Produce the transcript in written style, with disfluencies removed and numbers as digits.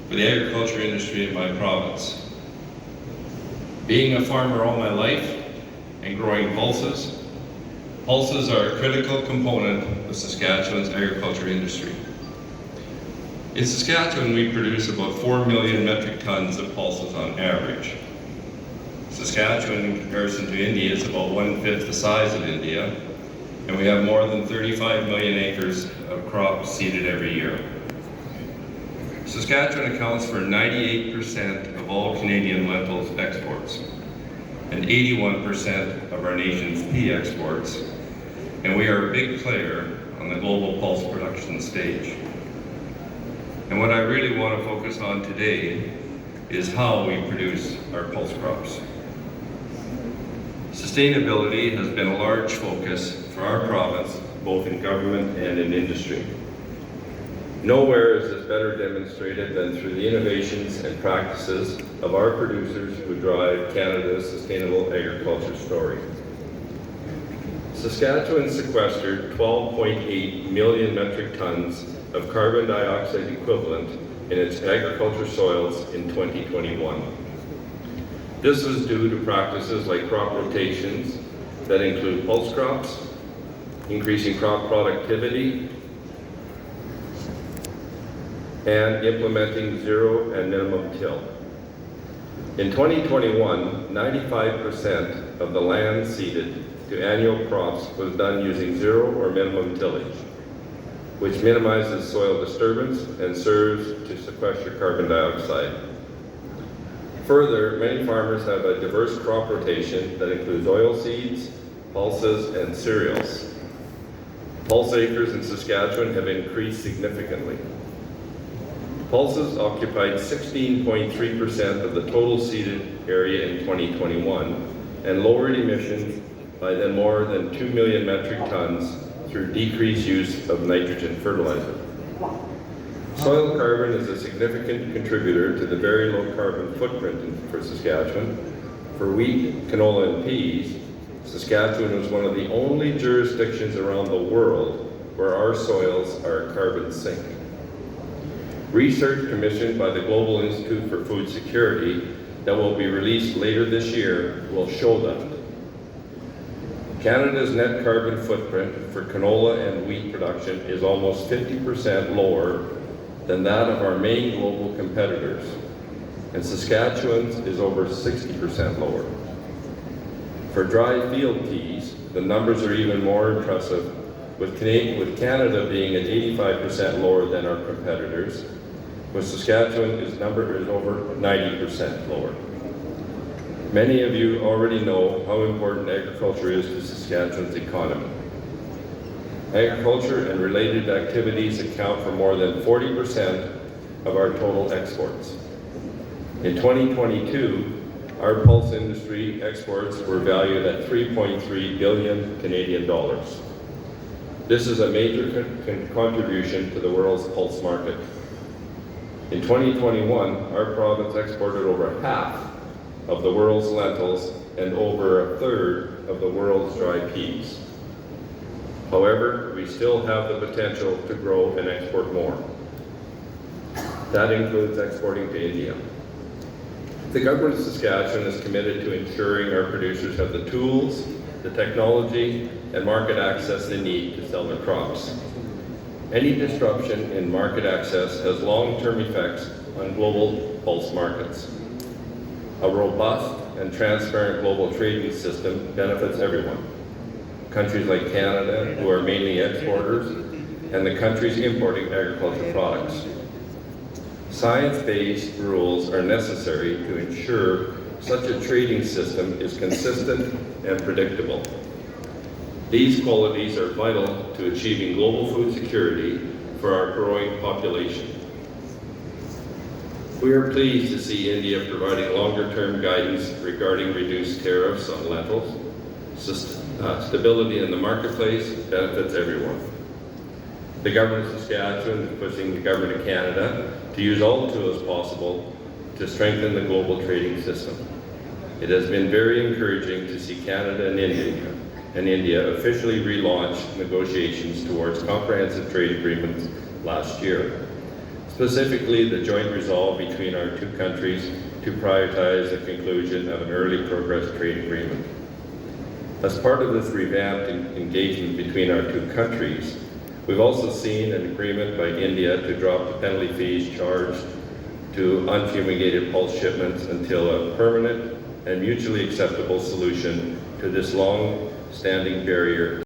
for the agriculture industry in my province. Being a farmer all my life and growing pulses, pulses are a critical component of Saskatchewan's agriculture industry. In Saskatchewan, we produce about 4 million metric tons of pulses on average. Saskatchewan, in comparison to India, is about 1/5 the size of India, and we have more than 35 million acres of crops seeded every year. Saskatchewan accounts for 98% of all Canadian lentils exports and 81% of our nation's pea exports, and we are a big player on the global pulse production stage. And what I really want to focus on today is how we produce our pulse crops. Sustainability has been a large focus for our province, both in government and in industry. Nowhere is this better demonstrated than through the innovations and practices of our producers who drive Canada's sustainable agriculture story. Saskatchewan sequestered 12.8 million metric tons of carbon dioxide equivalent in its agriculture soils in 2021. This was due to practices like crop rotations that include pulse crops, increasing crop productivity, and implementing zero and minimum till. In 2021, 95% of the land seeded to annual crops was done using zero or minimum tillage, which minimizes soil disturbance and serves to sequester carbon dioxide. Further, many farmers have a diverse crop rotation that includes oilseeds, pulses, and cereals. Pulse acres in Saskatchewan have increased significantly. Pulses occupied 16.3% of the total seeded area in 2021 and lowered emissions by more than 2 million metric tons through decreased use of nitrogen fertilizer. Soil carbon is a significant contributor to the very low carbon footprint for Saskatchewan. For wheat, canola, and peas, Saskatchewan was one of the only jurisdictions around the world where our soils are a carbon sink. Research commissioned by the Global Institute for Food Security that will be released later this year will show that. Canada's net carbon footprint for canola and wheat production is almost 50% lower than that of our main global competitors, and Saskatchewan's is over 60% lower. For dry field peas, the numbers are even more impressive, with Canada being at 85% lower than our competitors, with Saskatchewan's number is over 90% lower. Many of you already know how important agriculture is to Saskatchewan's economy. Agriculture and related activities account for more than 40% of our total exports. In 2022, our pulse industry exports were valued at 3.3 billion Canadian dollars. This is a major contribution to the world's pulse market. In 2021, our province exported over half of the world's lentils and over a third of the world's dry peas. However, we still have the potential to grow and export more. That includes exporting to India. The government of Saskatchewan is committed to ensuring our producers have the tools, the technology, and market access they need to sell their crops. Any disruption in market access has long-term effects on global pulse markets. A robust and transparent global trading system benefits everyone. Countries like Canada, who are mainly exporters, and the countries importing agricultural products. Science-based rules are necessary to ensure such a trading system is consistent and predictable. These qualities are vital to achieving global food security for our growing population. We are pleased to see India providing longer-term guidance regarding reduced tariffs on lentils. Stability in the marketplace benefits everyone. The government of Saskatchewan is pushing the government of Canada to use all the tools possible to strengthen the global trading system. It has been very encouraging to see Canada and India officially relaunch negotiations towards comprehensive trade agreements last year. specifically the joint resolve between our two countries to prioritize the conclusion of an early progress trade agreement. As part of this revamped engagement between our two countries, we've also seen an agreement by India to drop the penalty fees charged to unfumigated pulse shipments until a permanent and mutually acceptable solution to this long-standing barrier